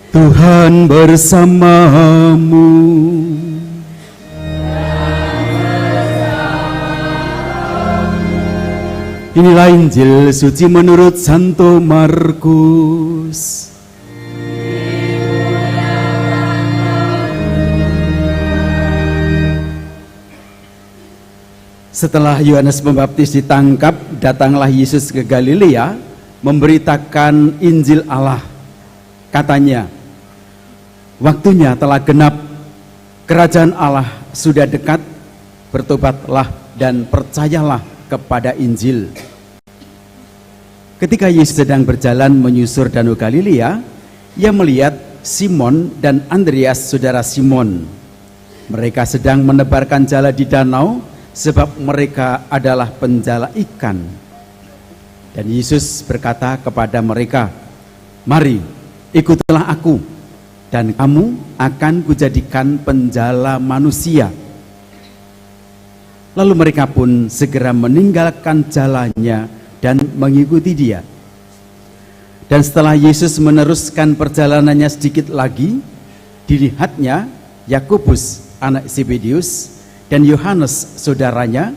Tuhan bersamamu. Inilah Injil suci menurut Santo Markus. Setelah Yohanes Pembaptis ditangkap, datanglah Yesus ke Galilea memberitakan Injil Allah. Katanya, waktunya telah genap, kerajaan Allah sudah dekat, bertobatlah dan percayalah kepada Injil. Ketika Yesus sedang berjalan menyusur Danau Galilea, ia melihat Simon dan Andreas, saudara Simon. Mereka sedang menebarkan jala di danau, sebab mereka adalah penjala ikan. Dan Yesus berkata kepada mereka, "Mari, ikutlah aku, dan kamu akan kujadikan penjala manusia." Lalu mereka pun segera meninggalkan jalannya dan mengikuti dia. Dan setelah Yesus meneruskan perjalanannya sedikit lagi, dilihatnya Yakobus anak Zebedius dan Yohanes saudaranya.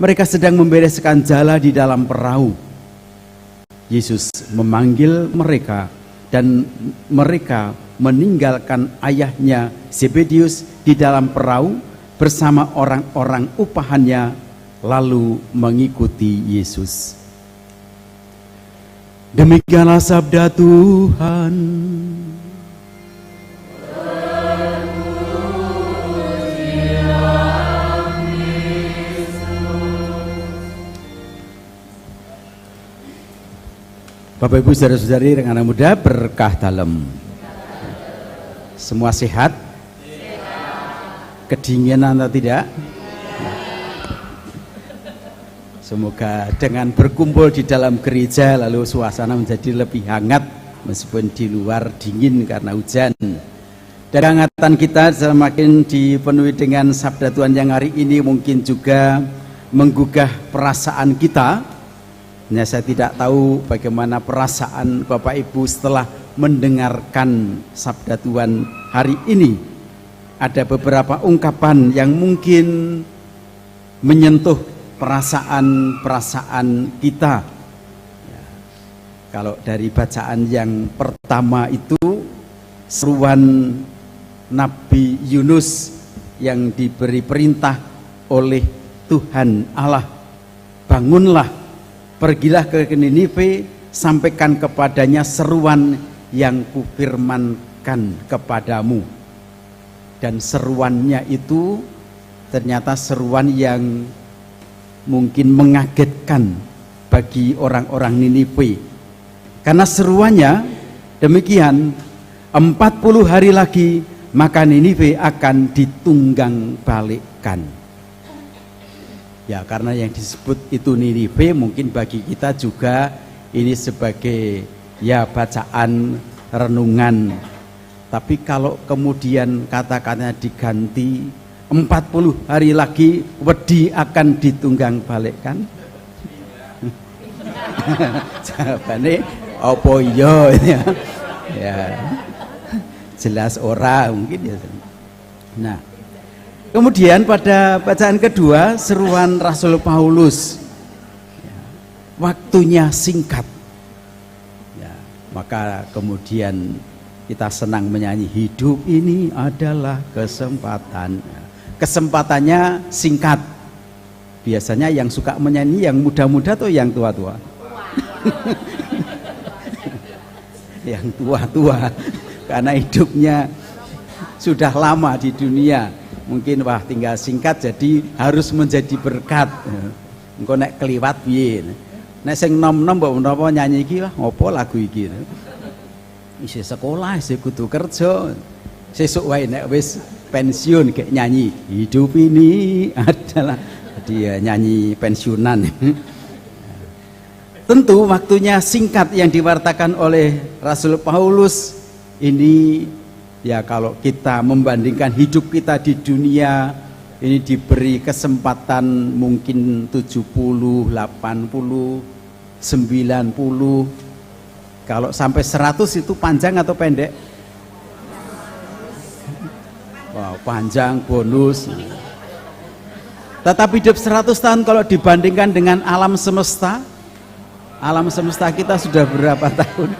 Mereka sedang membereskan jala di dalam perahu. Yesus memanggil mereka dan mereka meninggalkan ayahnya Zebedius di dalam perahu bersama orang-orang upahannya, lalu mengikuti Yesus. Demikianlah sabda Tuhan. Bapak Ibu saudara-saudari dengan anak muda, berkah dalam. Semua sehat? Kedinginan atau tidak? Semoga dengan berkumpul di dalam gereja lalu suasana menjadi lebih hangat meskipun di luar dingin karena hujan. Dan kehangatan kita semakin dipenuhi dengan sabda Tuhan yang hari ini mungkin juga menggugah perasaan kita. Hanya saya tidak tahu bagaimana perasaan Bapak Ibu setelah mendengarkan sabda Tuhan hari ini. Ada beberapa ungkapan yang mungkin menyentuh perasaan-perasaan kita. Ya, kalau dari bacaan yang pertama itu seruan Nabi Yunus yang diberi perintah oleh Tuhan Allah, bangunlah, pergilah ke Ninive, sampaikan kepadanya seruan yang kufirmankan kepadamu. Dan seruannya itu ternyata seruan yang mungkin mengagetkan bagi orang-orang Ninive. Karena seruannya demikian, 40 hari lagi maka Ninive akan ditunggang balikkan. Ya, karena yang disebut itu Ninive mungkin bagi kita juga ini sebagai ya bacaan renungan. Tapi kalau kemudian kata-katanya diganti 40 hari lagi wedi akan ditunggang balikkan. Jawabannya apa iya ya. Ya. Jelas ora mungkin ya. Nah, kemudian pada bacaan kedua, seruan Rasul Paulus, ya, waktunya singkat. Ya, maka kemudian kita senang menyanyi, hidup ini adalah kesempatan. Kesempatannya singkat. Biasanya yang suka menyanyi yang muda-muda atau yang tua-tua? Yang tua-tua, karena hidupnya sudah lama di dunia. Mungkin wah tinggal singkat jadi harus menjadi berkat. Engko nek kliwat piye. Nek sing nom-nom mbok menapa nyanyi iki wah ngopo lagu iki. Isih sekolah, isih kudu kerja. Sesuk wae nek wis pensiun kayak nyanyi. Hidup ini adalah dia nyanyi pensiunan. Tentu waktunya singkat yang diwartakan oleh Rasul Paulus ini. Ya, kalau kita membandingkan hidup kita di dunia ini diberi kesempatan mungkin 70, 80, 90, kalau sampai 100 itu panjang atau pendek? panjang, bonus. Tetapi hidup 100 tahun kalau dibandingkan dengan alam semesta kita sudah berapa tahun?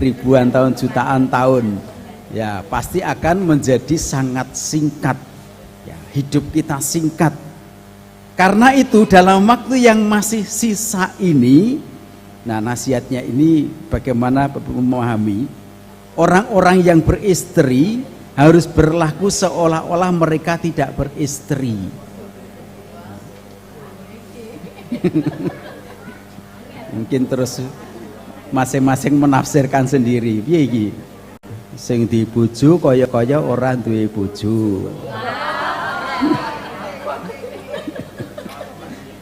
Ribuan tahun, jutaan tahun. Ya, pasti akan menjadi sangat singkat. Ya, hidup kita singkat. Karena itu dalam waktu yang masih sisa ini, nah nasihatnya ini bagaimana memahami orang-orang yang beristri harus berlaku seolah-olah mereka tidak beristri. Mungkin terus masing-masing menafsirkan sendiri. Piye iki? Sing dibojo kaya-kaya ora duwe bojo.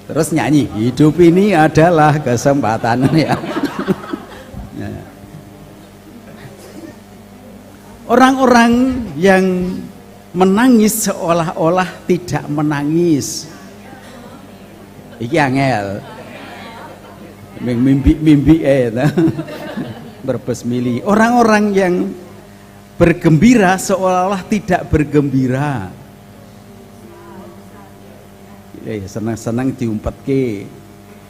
Terus nyanyi, hidup ini adalah kesempatan ya. Orang-orang yang menangis seolah-olah tidak menangis. Iki angel. Mimpi berbes mili. Orang-orang yang bergembira seolah-olah tidak bergembira. Senang-senang diumpetke.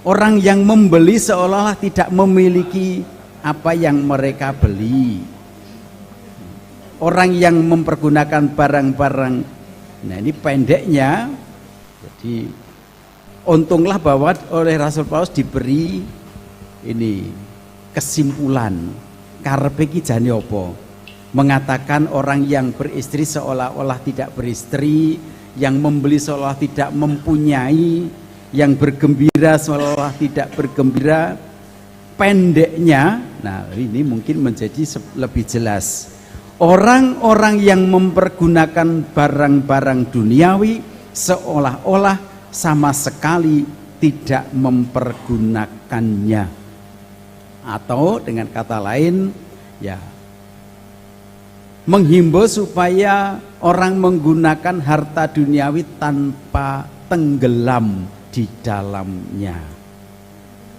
Orang yang membeli seolah-olah tidak memiliki apa yang mereka beli. Orang yang mempergunakan barang-barang. Nah ini pendeknya. Jadi untunglah bahwa oleh Rasul Paulus diberi ini kesimpulan. Karepe iki jane apa? Mengatakan orang yang beristri seolah-olah tidak beristri, yang membeli seolah tidak mempunyai, yang bergembira seolah tidak bergembira. Pendeknya, nah ini mungkin menjadi lebih jelas. Orang-orang yang mempergunakan barang-barang duniawi seolah-olah sama sekali tidak mempergunakannya. Atau dengan kata lain, ya menghimbau supaya orang menggunakan harta duniawi tanpa tenggelam di dalamnya.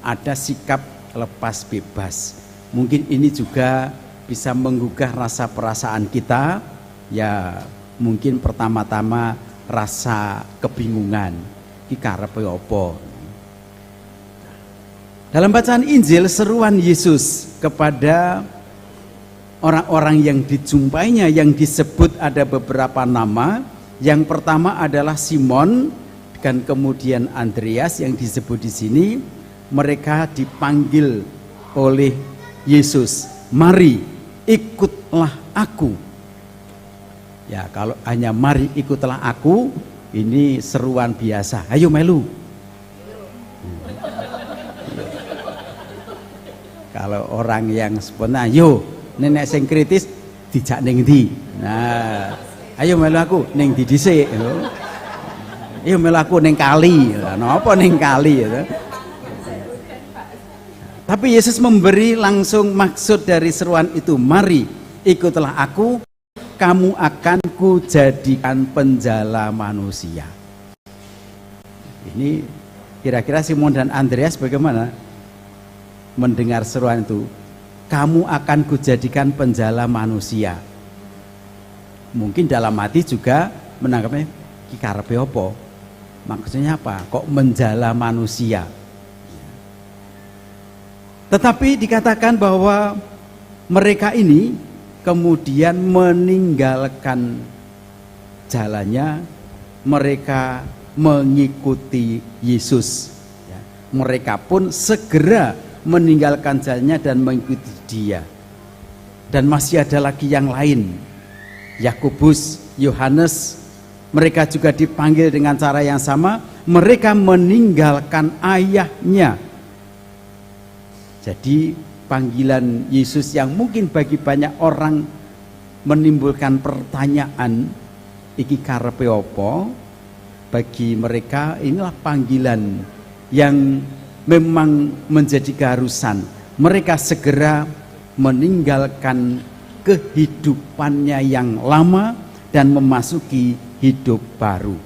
Ada sikap lepas bebas. Mungkin ini juga bisa menggugah rasa perasaan kita. Ya mungkin pertama-tama rasa kebingungan. Iki karepe apa? Dalam bacaan Injil, seruan Yesus kepada orang-orang yang dijumpainya, yang disebut ada beberapa nama. Yang pertama adalah Simon dan kemudian Andreas yang disebut di sini. Mereka dipanggil oleh Yesus, mari ikutlah aku. Ya kalau hanya mari ikutlah aku, ini seruan biasa. Ayo melu. Kalau orang yang spontan, ayo nenek sing kritis dijak ning ndi. Nah, ayo melu aku ning ndi dhisik. Ayo melu aku ning kali. Lah napa ning kali ya. Tapi Yesus memberi langsung maksud dari seruan itu, mari ikutlah aku, kamu akan kujadikan penjala manusia. Ini kira-kira Simon dan Andreas bagaimana mendengar seruan itu? Kamu akan kujadikan penjala manusia. Mungkin dalam hati juga menangkapnya, ki karepe apa? Maksudnya apa? Kok menjala manusia? Tetapi dikatakan bahwa mereka ini kemudian meninggalkan jalannya, mereka mengikuti Yesus. Mereka pun segera meninggalkan jalannya dan mengikuti Dia. Dan masih ada lagi yang lain, Yakobus, Yohanes, mereka juga dipanggil dengan cara yang sama. Mereka meninggalkan ayahnya. Jadi panggilan Yesus yang mungkin bagi banyak orang menimbulkan pertanyaan, iki karepe apa? Bagi mereka inilah panggilan yang memang menjadi keharusan. Mereka segera meninggalkan kehidupannya yang lama dan memasuki hidup baru.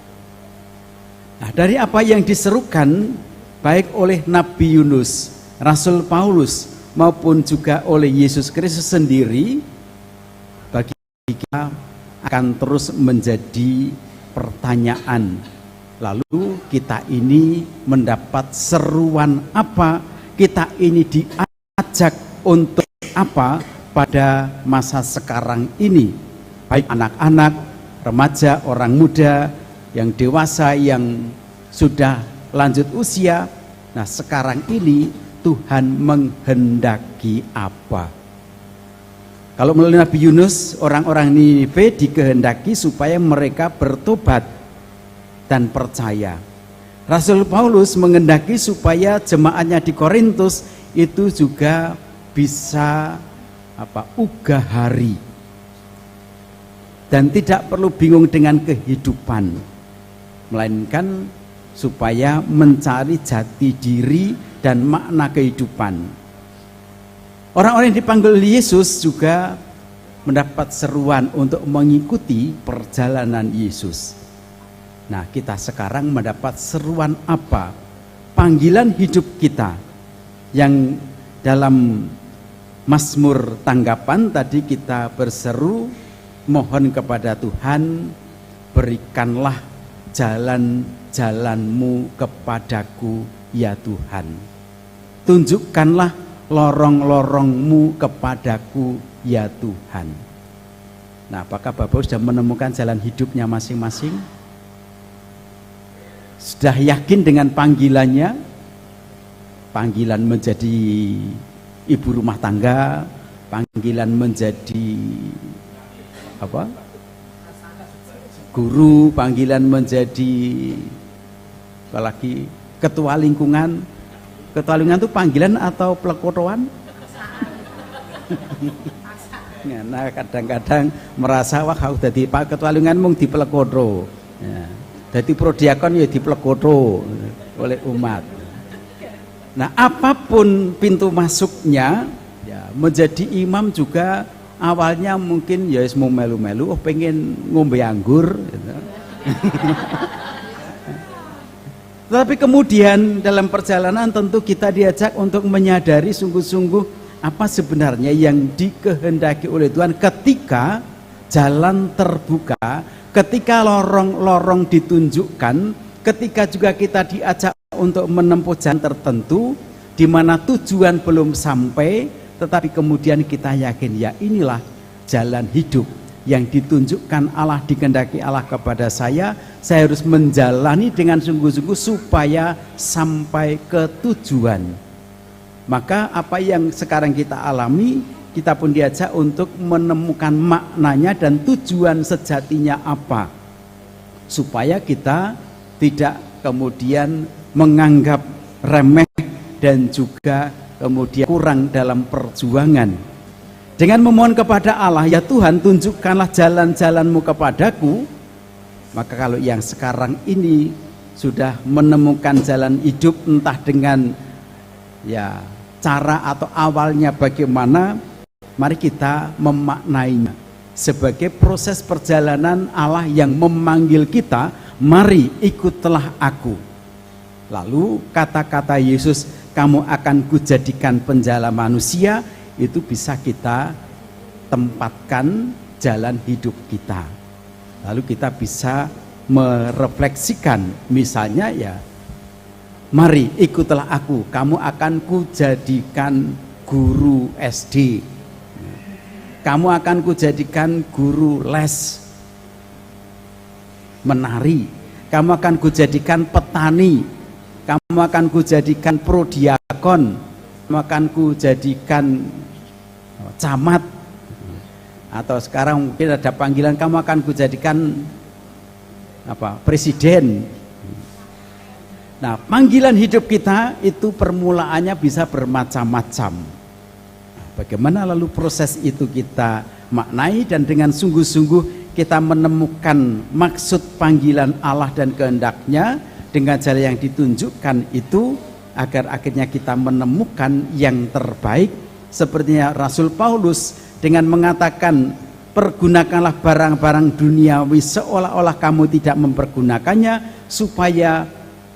Nah, dari apa yang diserukan baik oleh Nabi Yunus, Rasul Paulus maupun juga oleh Yesus Kristus sendiri, bagi kita akan terus menjadi pertanyaan. Lalu kita ini mendapat seruan apa? Kita ini diajak untuk apa pada masa sekarang ini? Baik anak-anak, remaja, orang muda, yang dewasa, yang sudah lanjut usia. Nah, sekarang ini Tuhan menghendaki apa? Kalau melalui Nabi Yunus, orang-orang Niniwe dikehendaki supaya mereka bertobat dan percaya. Rasul Paulus menghendaki supaya jemaatnya di Korintus itu juga bisa ugah hari dan tidak perlu bingung dengan kehidupan, melainkan supaya mencari jati diri dan makna kehidupan. Orang-orang yang dipanggil Yesus juga mendapat seruan untuk mengikuti perjalanan Yesus. Nah, kita sekarang mendapat seruan apa? Panggilan hidup kita yang dalam Mazmur tanggapan tadi kita berseru, mohon kepada Tuhan, berikanlah jalan-jalanmu kepadaku ya Tuhan. Tunjukkanlah lorong-lorongmu kepadaku ya Tuhan. Nah, apakah Bapak sudah menemukan jalan hidupnya masing-masing? Sudah yakin dengan panggilannya? Panggilan menjadi ibu rumah tangga, panggilan menjadi guru, panggilan menjadi apalagi ketua lingkungan. Ketua lingkungan itu panggilan atau pelekotoan? Nah, kadang-kadang merasa wah aku jadi Pak Ketua lingkungan mung dipelekoto. Ya. Jadi prodiakon ya dipelekoto oleh umat. Nah, apapun pintu masuknya, ya, menjadi imam juga awalnya mungkin ya mau melu-melu, pengen ngombe anggur gitu. Tetapi kemudian dalam perjalanan tentu kita diajak untuk menyadari sungguh-sungguh apa sebenarnya yang dikehendaki oleh Tuhan ketika jalan terbuka, ketika lorong-lorong ditunjukkan, ketika juga kita diajak untuk menempuh jalan tertentu di mana tujuan belum sampai, tetapi kemudian kita yakin ya inilah jalan hidup yang ditunjukkan Allah, dikehendaki Allah kepada saya harus menjalani dengan sungguh-sungguh supaya sampai ke tujuan. Maka apa yang sekarang kita alami, kita pun diajak untuk menemukan maknanya dan tujuan sejatinya apa, supaya kita tidak kemudian menganggap remeh dan juga kemudian kurang dalam perjuangan. Dengan memohon kepada Allah, ya Tuhan tunjukkanlah jalan-jalanmu kepadaku. Maka kalau yang sekarang ini sudah menemukan jalan hidup, entah dengan ya cara atau awalnya bagaimana, mari kita memaknainya sebagai proses perjalanan Allah yang memanggil kita, mari ikutlah aku. Lalu kata-kata Yesus, kamu akan kujadikan penjala manusia, itu bisa kita tempatkan jalan hidup kita. Lalu kita bisa merefleksikan, misalnya ya, mari ikutlah aku, kamu akan kujadikan guru SD, kamu akan kujadikan guru les menari, kamu akan kujadikan petani, kamu akan kujadikan prodiakon, kamu akan kujadikan camat, atau sekarang mungkin ada panggilan kamu akan kujadikan presiden. Nah, panggilan hidup kita itu permulaannya bisa bermacam-macam. Bagaimana lalu proses itu kita maknai dan dengan sungguh-sungguh kita menemukan maksud panggilan Allah dan kehendaknya dengan jalan yang ditunjukkan itu, agar akhirnya kita menemukan yang terbaik. Sepertinya Rasul Paulus dengan mengatakan pergunakanlah barang-barang duniawi seolah-olah kamu tidak mempergunakannya, supaya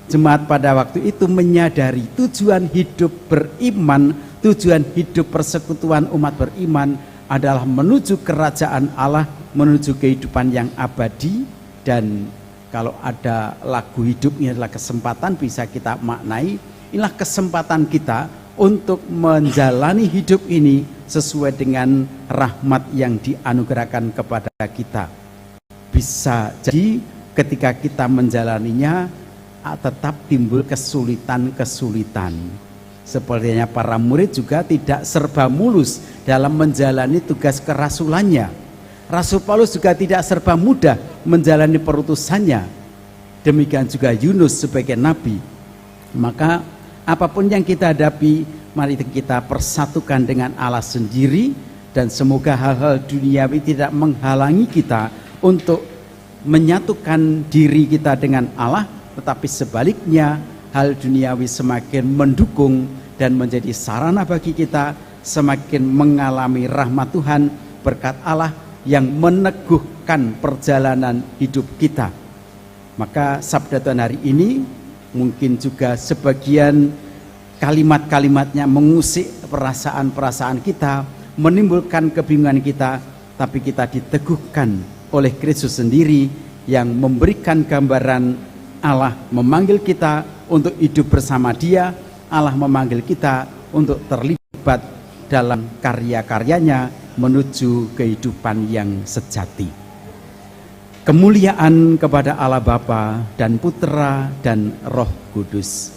jemaat pada waktu itu menyadari tujuan hidup beriman, tujuan hidup persekutuan umat beriman adalah menuju kerajaan Allah, menuju kehidupan yang abadi. Dan kalau ada lagu hidup ini adalah kesempatan, bisa kita maknai inilah kesempatan kita untuk menjalani hidup ini sesuai dengan rahmat yang dianugerahkan kepada kita. Bisa jadi ketika kita menjalaninya tetap timbul kesulitan-kesulitan. Sepertinya para murid juga tidak serba mulus dalam menjalani tugas kerasulannya. Rasul Paulus juga tidak serba mudah menjalani perutusannya. Demikian juga Yunus sebagai nabi. Maka apapun yang kita hadapi, mari kita persatukan dengan Allah sendiri, dan semoga hal-hal duniawi tidak menghalangi kita untuk menyatukan diri kita dengan Allah, tetapi sebaliknya hal duniawi semakin mendukung dan menjadi sarana bagi kita semakin mengalami rahmat Tuhan, berkat Allah yang meneguhkan perjalanan hidup kita. Maka sabda Tuhan hari ini mungkin juga sebagian kalimat-kalimatnya mengusik perasaan-perasaan kita, menimbulkan kebingungan kita, tapi kita diteguhkan oleh Kristus sendiri yang memberikan gambaran Allah memanggil kita untuk hidup bersama Dia. Allah memanggil kita untuk terlibat dalam karya-karyanya menuju kehidupan yang sejati. Kemuliaan kepada Allah Bapa dan Putra dan Roh Kudus,